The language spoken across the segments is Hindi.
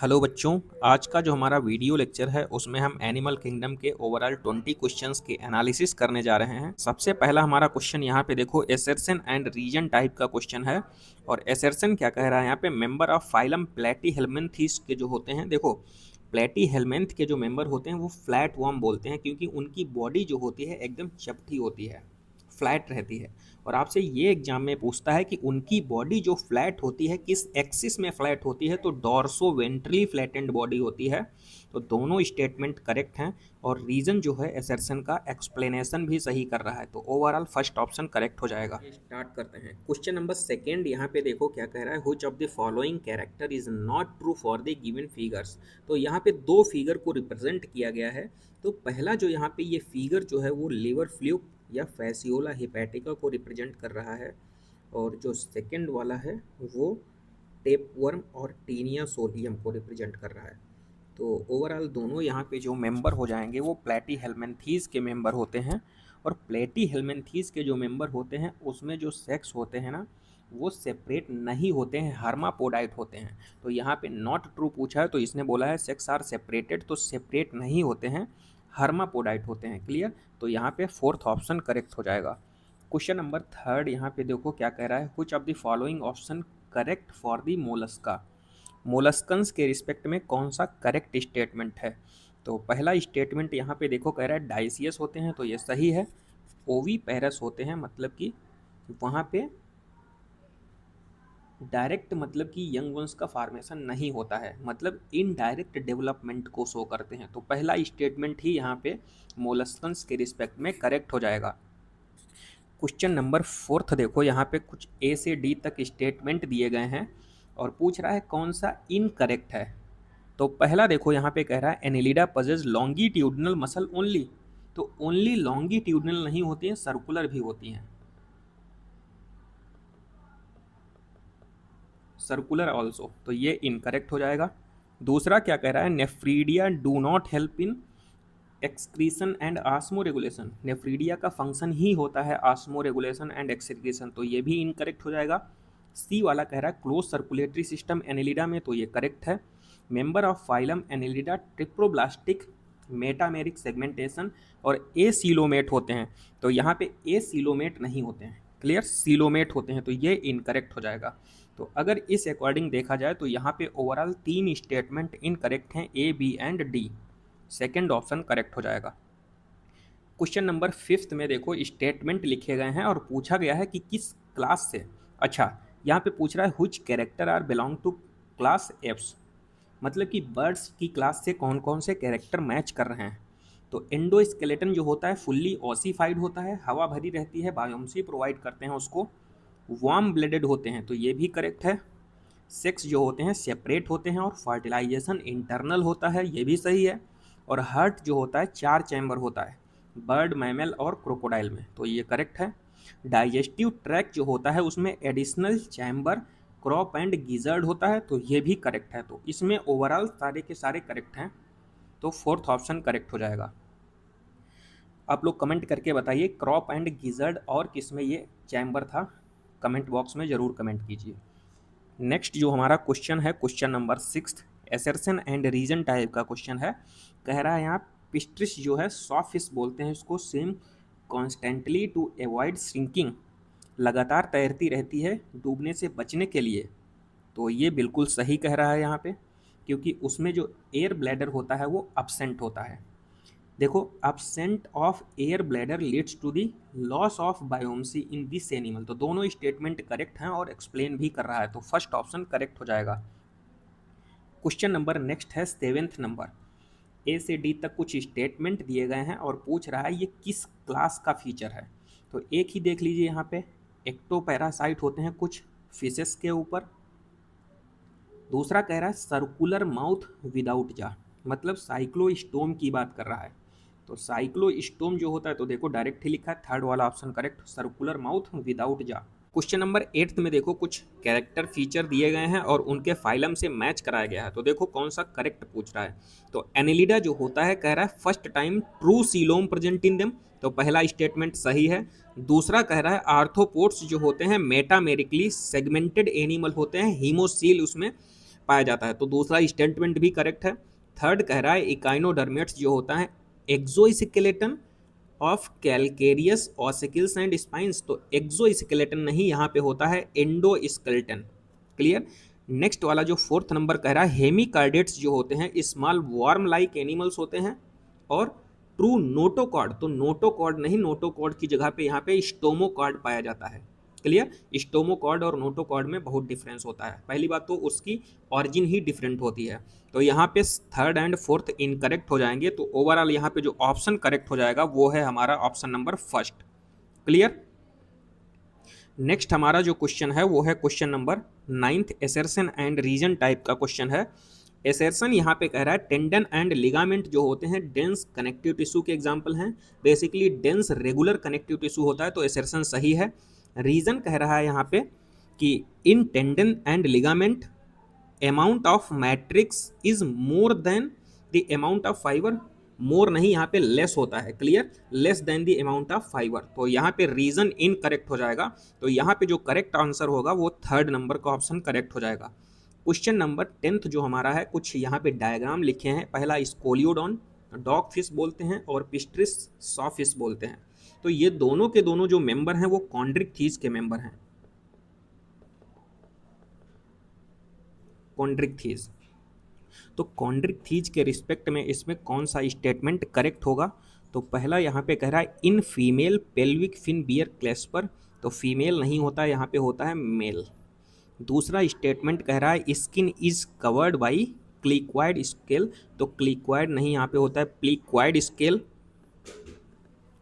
हेलो बच्चों, आज का जो हमारा वीडियो लेक्चर है उसमें हम एनिमल किंगडम के ओवरऑल 20 क्वेश्चंस के एनालिसिस करने जा रहे हैं। सबसे पहला हमारा क्वेश्चन यहाँ पे देखो एसर्शन एंड रीजन टाइप का क्वेश्चन है। और एसर्शन क्या कह रहा है यहाँ पे, मेंबर ऑफ फाइलम प्लेटीहेल्मिन्थीस के जो होते हैं, देखो प्लेटीहेल्मिन्थ के जो मेंबर होते हैं वो फ्लैट वर्म बोलते हैं, क्योंकि उनकी बॉडी जो होती है एकदम चपटी होती है, फ्लैट रहती है। और आपसे ये एग्जाम में पूछता है कि उनकी बॉडी जो फ्लैट होती है किस एक्सिस में फ्लैट होती है, तो डॉर्सो वेंट्रली फ्लैटेंड बॉडी होती है। तो दोनों स्टेटमेंट करेक्ट हैं और रीजन जो है एसर्शन का एक्सप्लेनेशन भी सही कर रहा है, तो ओवरऑल फर्स्ट ऑप्शन करेक्ट हो जाएगा। स्टार्ट करते हैं। क्वेश्चन नंबर सेकेंड यहाँ पे देखो क्या कह रहा है, which of the following character is not true for the given figures. तो यहाँ पे दो फिगर को रिप्रेजेंट किया गया है। तो पहला जो यहाँ पे ये फिगर जो है वो लिवर फ्लूक या फैसियोला हिपैटिका को रिप्रेजेंट कर रहा है, और जो सेकंड वाला है वो टेपवर्म और टीनिया सोलियम को रिप्रेजेंट कर रहा है। तो ओवरऑल दोनों यहाँ पे जो मेंबर हो जाएंगे वो प्लेटीहेल्मिन्थीस के मेंबर होते हैं। और प्लेटीहेल्मिन्थीस के जो मेंबर होते हैं उसमें जो सेक्स होते हैं ना, वो सेपरेट नहीं होते हैं, हर्मापोडाइट होते हैं। तो यहाँ पे नॉट ट्रू पूछा है, तो इसने बोला है सेक्स आर सेपरेटेड, तो सेपरेट नहीं होते हैं, हर्मापोडाइट होते हैं। क्लियर। तो यहाँ पे फोर्थ ऑप्शन करेक्ट हो जाएगा। क्वेश्चन नंबर थर्ड यहाँ पे देखो क्या कह रहा है, which of the following option correct for the Mollusca. Molluscans के रिस्पेक्ट में कौन सा करेक्ट स्टेटमेंट है। तो पहला स्टेटमेंट यहाँ पे देखो कह रहा है डाइसियस होते हैं, तो ये सही है। ओवी पैरस होते हैं, मतलब कि वहाँ पे डायरेक्ट मतलब कि यंग वंस का फार्मेशन नहीं होता है, मतलब इनडायरेक्ट डेवलपमेंट को शो करते हैं। तो पहला स्टेटमेंट ही यहाँ पे मोलस्कन्स के रिस्पेक्ट में करेक्ट हो जाएगा। क्वेश्चन नंबर फोर्थ देखो, यहाँ पे कुछ ए से डी तक स्टेटमेंट दिए गए हैं और पूछ रहा है कौन सा इनकरेक्ट है। तो पहला देखो यहाँ पे कह रहा है एनिलिडा पजेज लॉन्गिट्यूडनल मसल ओनली। तो ओनली लॉन्गिट्यूडनल नहीं होती हैं, सर्कुलर भी होती हैं, सर्कुलर ऑल्सो, तो ये इनकरेक्ट हो जाएगा। दूसरा क्या कह रहा है, nephridia do not help in excretion and osmoregulation. Nephridia का फंक्शन ही होता है आस्मो रेगुलेशन एंड एक्सक्रीशन, तो ये भी इनकरेक्ट हो जाएगा। सी वाला कह रहा है क्लोज सर्कुलेटरी सिस्टम एनिलिडा में, तो ये करेक्ट है। Member of phylum Annelida triploblastic metameric segmentation और ए सीलोमेट होते हैं, तो यहाँ पे ए सीलोमेट नहीं होते हैं। क्लियर, सीलोमेट होते हैं, तो ये इनकरेक्ट हो जाएगा। तो अगर इस अकॉर्डिंग देखा जाए तो यहाँ पे ओवरऑल 3 स्टेटमेंट इनकरेक्ट हैं, A B and D. Second option correct हो जाएगा। क्वेश्चन नंबर फिफ्थ में देखो स्टेटमेंट लिखे गए हैं और पूछा गया है कि किस क्लास से। अच्छा, यहाँ पे पूछ रहा है which character are belong to class Aves, मतलब कि बर्ड्स की क्लास से कौन कौन से कैरेक्टर मैच कर रहे हैं। तो एंडोस्केलेटन जो होता है फुल्ली ऑसिफाइड होता है, हवा भरी रहती है, बायोमसी प्रोवाइड करते हैं उसको। वार्म ब्लडेड होते हैं, तो ये भी करेक्ट है। सेक्स जो होते हैं सेपरेट होते हैं और फर्टिलाइजेशन इंटरनल होता है, ये भी सही है। और हार्ट जो होता है 4 चैम्बर होता है, बर्ड, मैमल और क्रोकोडाइल में, तो ये करेक्ट है। डाइजेस्टिव ट्रैक्ट जो होता है उसमें additional chamber crop and gizzard होता है, तो ये भी करेक्ट है। तो इसमें ओवरऑल सारे के सारे करेक्ट हैं, तो फोर्थ ऑप्शन करेक्ट हो जाएगा। आप लोग कमेंट करके बताइए क्रॉप एंड गिजर्ड और किस में ये चैम्बर था, कमेंट बॉक्स में ज़रूर कमेंट कीजिए। नेक्स्ट जो हमारा क्वेश्चन है, question number 6 assertion and reason type का क्वेश्चन है। कह रहा है यहाँ पिस्ट्रिस जो है सॉफिश बोलते हैं इसको, swim constantly to avoid shrinking, लगातार तैरती रहती है डूबने से बचने के लिए। तो ये बिल्कुल सही कह रहा है यहाँ पे, क्योंकि उसमें जो एयर ब्लैडर होता है वो अपसेंट होता है। देखो, absent of air bladder leads to the loss of buoyancy in this animal, तो दोनों स्टेटमेंट करेक्ट हैं और एक्सप्लेन भी कर रहा है, तो फर्स्ट ऑप्शन करेक्ट हो जाएगा। क्वेश्चन नंबर नेक्स्ट है 7th नंबर। ए से डी तक कुछ स्टेटमेंट दिए गए हैं और पूछ रहा है ये किस क्लास का फीचर है। तो एक ही देख लीजिए, यहाँ पे एक्टोपैरासाइट होते हैं कुछ फिशेस के ऊपर। दूसरा कह रहा है सर्कुलर माउथ विदाउट जा, मतलब साइक्लोस्टोम की बात कर रहा है। तो साइक्लोस्टोम जो होता है, तो देखो डायरेक्ट ही लिखा है, थर्ड वाला option correct, circular mouth without जा। क्वेश्चन नंबर 8 में देखो कुछ कैरेक्टर फीचर दिए गए हैं और उनके फाइलम से मैच कराया गया है, तो देखो कौन सा करेक्ट पूछ रहा है। तो एनिलिडा जो होता है कह रहा है first time true coelom present in them, तो पहला स्टेटमेंट सही है। दूसरा कह रहा है आर्थ्रोपोड्स जो होते हैं मेटामेरिकली सेगमेंटेड एनिमल होते हैं, हीमोसील उसमें पाया जाता है, तो दूसरा स्टेटमेंट भी करेक्ट है। थर्ड कह रहा है इकाइनोडर्मेट्स जो होता है exoskeleton of calcareous ossicles and spines, तो एक्सोस्केलेटन नहीं, यहाँ पे होता है एंडोस्केलेटन। क्लियर। नेक्स्ट वाला जो फोर्थ नंबर कह रहा है हेमिकार्डेट्स जो होते हैं स्मॉल वार्म लाइक एनिमल्स होते हैं, और ट्रू नोटोकॉर्ड, तो नोटोकॉर्ड नहीं, नोटोकॉर्ड की जगह पे यहाँ पे स्टोमोकॉर्ड पाया जाता है। क्लियर। स्टोमोकॉर्ड और नोटोकॉर्ड में बहुत डिफरेंस होता है, पहली बात तो उसकी ऑरिजिन ही डिफरेंट होती है। तो यहाँ पे थर्ड एंड फोर्थ इनकरेक्ट हो जाएंगे, तो ओवरऑल यहाँ पे जो ऑप्शन करेक्ट हो जाएगा वो है हमारा option number first. Clear. Next हमारा जो क्वेश्चन है वो है question number 9th, assertion and reason type का क्वेश्चन है। एसर्शन यहाँ पे कह रहा है टेंडन एंड लिगामेंट जो होते हैं डेंस कनेक्टिव टिश्यू के एग्जांपल हैं, basically dense regular connective tissue होता है, तो एसर्शन सही है। रीजन कह रहा है यहाँ पे कि in tendon and ligament amount of matrix is more than the amount of fibre, more नहीं यहाँ पे लेस होता है। Clear. Less than the amount of fibre, तो यहाँ पे रीजन इनकरेक्ट हो जाएगा, तो यहाँ पे जो करेक्ट आंसर होगा वो थर्ड नंबर का ऑप्शन करेक्ट हो जाएगा। क्वेश्चन नंबर 10th जो हमारा है, कुछ यहाँ पे डायग्राम लिखे हैं। पहला स्कोलियोडॉन डॉग फिश बोलते हैं और पिस्ट्रिस सॉ फिश बोलते हैं, तो ये दोनों के दोनों जो मेंबर हैं वो कॉन्ड्रिकथीज के मेंबर हैं, कॉन्ड्रिकथीज। तो कॉन्ड्रिकथीज के रिस्पेक्ट में इसमें कौन सा स्टेटमेंट करेक्ट होगा, तो पहला यहाँ पे कह रहा है in female pelvic fin bear clasper, तो फीमेल नहीं होता, यहाँ पे होता है मेल। दूसरा स्टेटमेंट कह रहा है skin is covered by cycloid scale, तो क्लिक्वाइड नहीं, यहाँ पे होता है प्लिक्वाइड स्केल।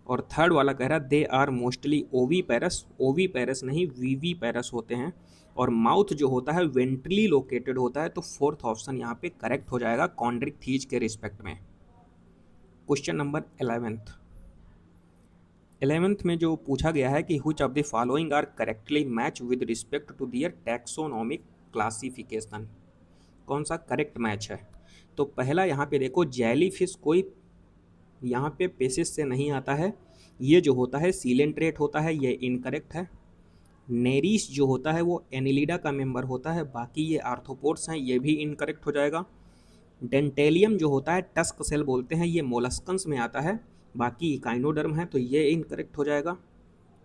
और थर्ड वाला कह रहा है दे आर मोस्टली ओवी पैरस, ओवी पैरस नहीं वीवी पैरस होते हैं, और माउथ जो होता है वेंट्रली लोकेटेड होता है, तो फोर्थ ऑप्शन यहाँ पे करेक्ट हो जाएगा कॉन्ड्रिकथीज के रिस्पेक्ट में। क्वेश्चन नंबर 11th में जो पूछा गया है कि which of the following are correctly match with respect to their taxonomic classification, कौन सा करेक्ट मैच है। तो पहला यहाँ पे देखो जेली फिश कोई यहाँ पे पेसिस से नहीं आता है, ये जो होता है सीलेंट्रेट होता है, ये इनकरेक्ट है। नेरिस जो होता है वो एनिलिडा का मेंबर होता है, बाकी ये आर्थ्रोपोड्स हैं, ये भी इनकरेक्ट हो जाएगा। डेंटेलियम जो होता है टस्क सेल बोलते हैं, ये मोलस्कन्स में आता है, बाकी इकाइनोडर्म है, तो ये इनकरेक्ट हो जाएगा।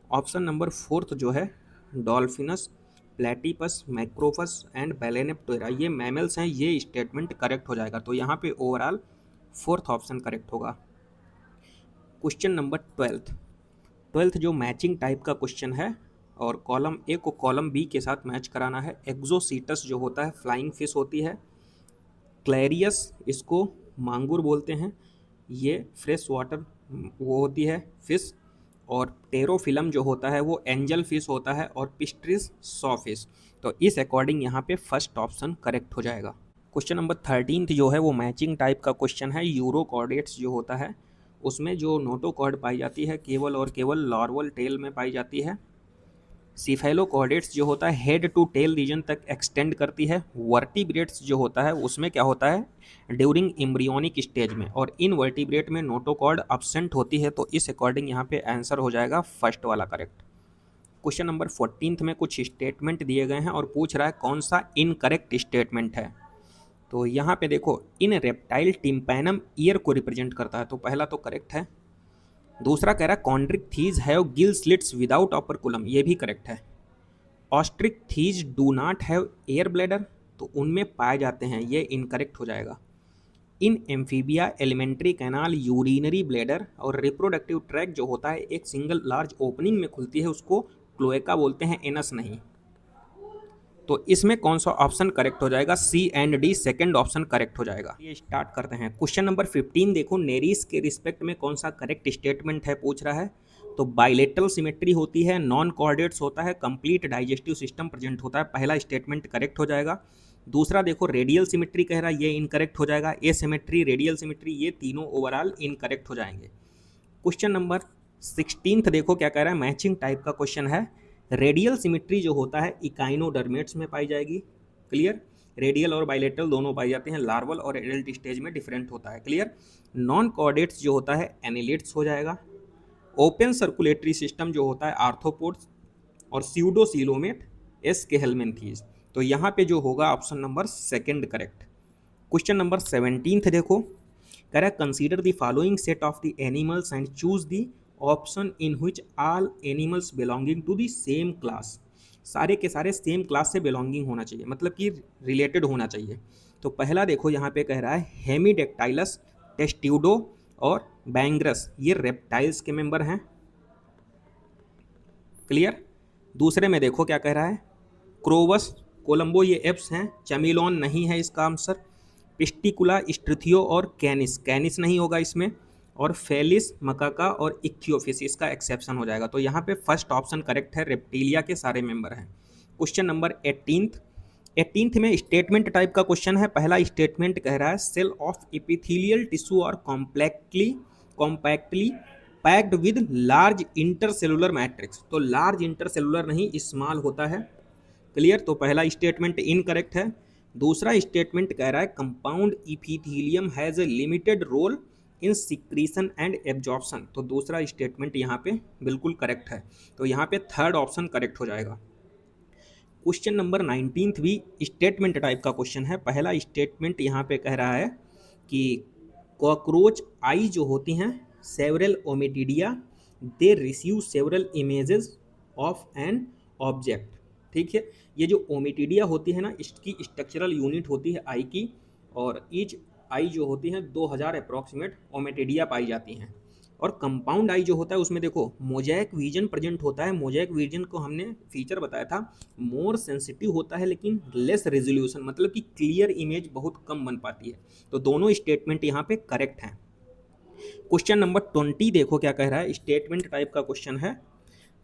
ऑप्शन नंबर फोर्थ जो है डॉल्फिनस, प्लेटिपस, मैक्रोफस एंड बैलेनेप्टेरा, ये मैमल्स हैं, ये स्टेटमेंट करेक्ट हो जाएगा, तो यहाँ पे ओवरऑल फोर्थ ऑप्शन करेक्ट होगा। क्वेश्चन नंबर 12th जो मैचिंग टाइप का क्वेश्चन है, और कॉलम ए को कॉलम बी के साथ मैच कराना है। एक्सोसीटस जो होता है फ्लाइंग फिश होती है, क्लैरियस इसको मांगुर बोलते हैं, ये फ्रेश वाटर वो होती है फिश, और टेरोफिलम जो होता है वो एंजल फिश होता है, और पिस्ट्रिस सॉ फिश, तो इस अकॉर्डिंग यहाँ पे फर्स्ट ऑप्शन करेक्ट हो जाएगा। क्वेश्चन नंबर 13th जो है वो मैचिंग टाइप का क्वेश्चन है। यूरोकॉर्डेट्स जो होता है उसमें जो नोटोकॉर्ड पाई जाती है केवल और केवल लॉर्वल टेल में पाई जाती है। सिफेलोकॉर्डेट्स जो होता है हेड टू टेल रीजन तक एक्सटेंड करती है। वर्टिब्रेट्स जो होता है उसमें क्या होता है ड्यूरिंग एम्ब्रियोनिक स्टेज में, और इन वर्टिब्रेट में नोटोकॉर्ड अब्सेंट होती है, तो इस अकॉर्डिंग यहाँ पे आंसर हो जाएगा फर्स्ट वाला करेक्ट। क्वेश्चन नंबर 14th में कुछ स्टेटमेंट दिए गए हैं और पूछ रहा है कौन सा इनकरेक्ट स्टेटमेंट है। तो यहाँ पे देखो इन रेप्टाइल टिम्पैनम ईयर को रिप्रेजेंट करता है, तो पहला तो करेक्ट है। दूसरा कह रहा है Chondrichthyes have gill slits without operculum, ये भी करेक्ट है। Osteichthyes do not have air bladder, तो उनमें पाए जाते हैं, ये इनकरेक्ट हो जाएगा। In Amphibia alimentary canal urinary bladder और रिप्रोडक्टिव ट्रैक जो होता है एक सिंगल लार्ज ओपनिंग में खुलती है, उसको क्लोएका बोलते हैं, एनस नहीं। तो इसमें कौन सा ऑप्शन करेक्ट हो जाएगा, C and D second option correct हो जाएगा। ये स्टार्ट करते हैं। क्वेश्चन नंबर 15 देखो नेरीज के रिस्पेक्ट में कौन सा करेक्ट स्टेटमेंट है पूछ रहा है। तो बाइलेटरल सिमेट्री होती है, नॉन कोऑर्डिनेट्स होता है, कंप्लीट डाइजेस्टिव सिस्टम प्रेजेंट होता है, पहला स्टेटमेंट करेक्ट हो जाएगा। दूसरा देखो रेडियल सिमेट्री कह रहा है, ये इनकरेक्ट हो जाएगा। ए सिमेट्री, रेडियल सिमेट्री, ये तीनों ओवरऑल इनकरेक्ट हो जाएंगे। क्वेश्चन नंबर 16 देखो क्या कह रहा है, मैचिंग टाइप का क्वेश्चन है। रेडियल सिमेट्री जो होता है इकाइनोडर्मेट्स में पाई जाएगी। क्लियर। रेडियल और बाइलेटरल दोनों पाई जाते हैं, लार्वल और एडल्ट स्टेज में डिफरेंट होता है। क्लियर। नॉन कोऑर्डिनेट्स जो होता है एनिलिड्स हो जाएगा। ओपन सर्कुलेटरी सिस्टम जो होता है आर्थ्रोपोड्स, और स्यूडोसीलोमेट एस के हेलमेंथीज, तो यहाँ पे जो होगा option number second correct. Question number 17 देखो, कह रहा है consider the following set of the animals and choose the option in which all animals belonging to the same class. सारे के सारे सेम क्लास से बिलोंगिंग होना चाहिए, मतलब कि रिलेटेड होना चाहिए। तो पहला देखो यहाँ पे कह रहा है हेमीडेक्टाइलस, टेस्ट्यूडो और बैंग्रस, ये रेप्टाइल्स के मेंबर हैं। क्लियर। दूसरे में देखो क्या कह रहा है, क्रोवस, कोलंबो, ये एप्स हैं, चैमिलोन नहीं है इसका आंसर, पिस्टिकुला, स्ट्रिथियो और कैनिस, कैनिस नहीं होगा इसमें, और फेलिस, मकाका और इक्थियोफिस, इसका एक्सेप्शन हो जाएगा। तो यहाँ पे फर्स्ट ऑप्शन करेक्ट है, रेप्टिलिया के सारे मेंबर हैं। क्वेश्चन नंबर 18 में स्टेटमेंट टाइप का क्वेश्चन है। पहला स्टेटमेंट कह रहा है सेल ऑफ एपिथेलियल टिश्यू और compactly packed with large intercellular matrix. तो लार्ज इंटरसेलुलर नहीं, स्मॉल होता है। क्लियर। तो पहला स्टेटमेंट इनकरेक्ट है। दूसरा स्टेटमेंट कह रहा है compound epithelium has a limited role in secretion and absorption. तो दूसरा स्टेटमेंट यहाँ पे बिल्कुल करेक्ट है। तो यहाँ पे थर्ड ऑप्शन करेक्ट हो जाएगा। क्वेश्चन नंबर 19 भी स्टेटमेंट टाइप का क्वेश्चन है। पहला स्टेटमेंट यहाँ पे कह रहा है कि कॉकरोच आई जो होती हैं several ommatidia, they receive several images of an object. ठीक है, ये जो ओमेटिडिया होती है ना, इसकी स्ट्रक्चरल यूनिट होती है आई की, और ईच आई जो होती है 2000 अप्रॉक्सीमेट ओमेटिडिया पाई जाती हैं। और कंपाउंड आई जो होता है उसमें देखो मोजैक विजन प्रेजेंट होता है। मोजैक विजन को हमने फीचर बताया था, मोर सेंसिटिव होता है लेकिन लेस रेजोल्यूशन, मतलब कि क्लियर इमेज बहुत कम बन पाती है। तो दोनों स्टेटमेंट यहाँ पे करेक्ट हैं। क्वेश्चन नंबर 20 देखो क्या कह रहा है, स्टेटमेंट टाइप का क्वेश्चन है।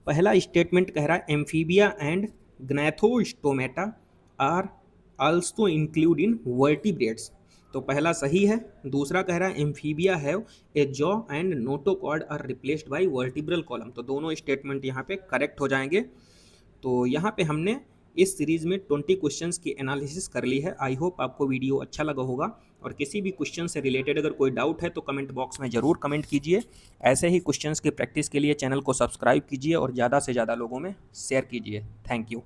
पहला स्टेटमेंट कह रहा है Amphibia and Gnathostomata are also include in vertebrates. तो पहला सही है। दूसरा कह रहा है Amphibia have a jaw and notochord are replaced by vertebral column. तो दोनों स्टेटमेंट यहाँ पे करेक्ट हो जाएंगे। तो यहाँ पे हमने इस सीरीज़ में 20 क्वेश्चंस की एनालिसिस कर ली है। आई होप आपको वीडियो अच्छा लगा होगा, और किसी भी क्वेश्चन से रिलेटेड अगर कोई डाउट है तो कमेंट बॉक्स में ज़रूर कमेंट कीजिए। ऐसे ही क्वेश्चंस की प्रैक्टिस के लिए चैनल को सब्सक्राइब कीजिए और ज़्यादा से ज़्यादा लोगों में शेयर कीजिए। Thank you.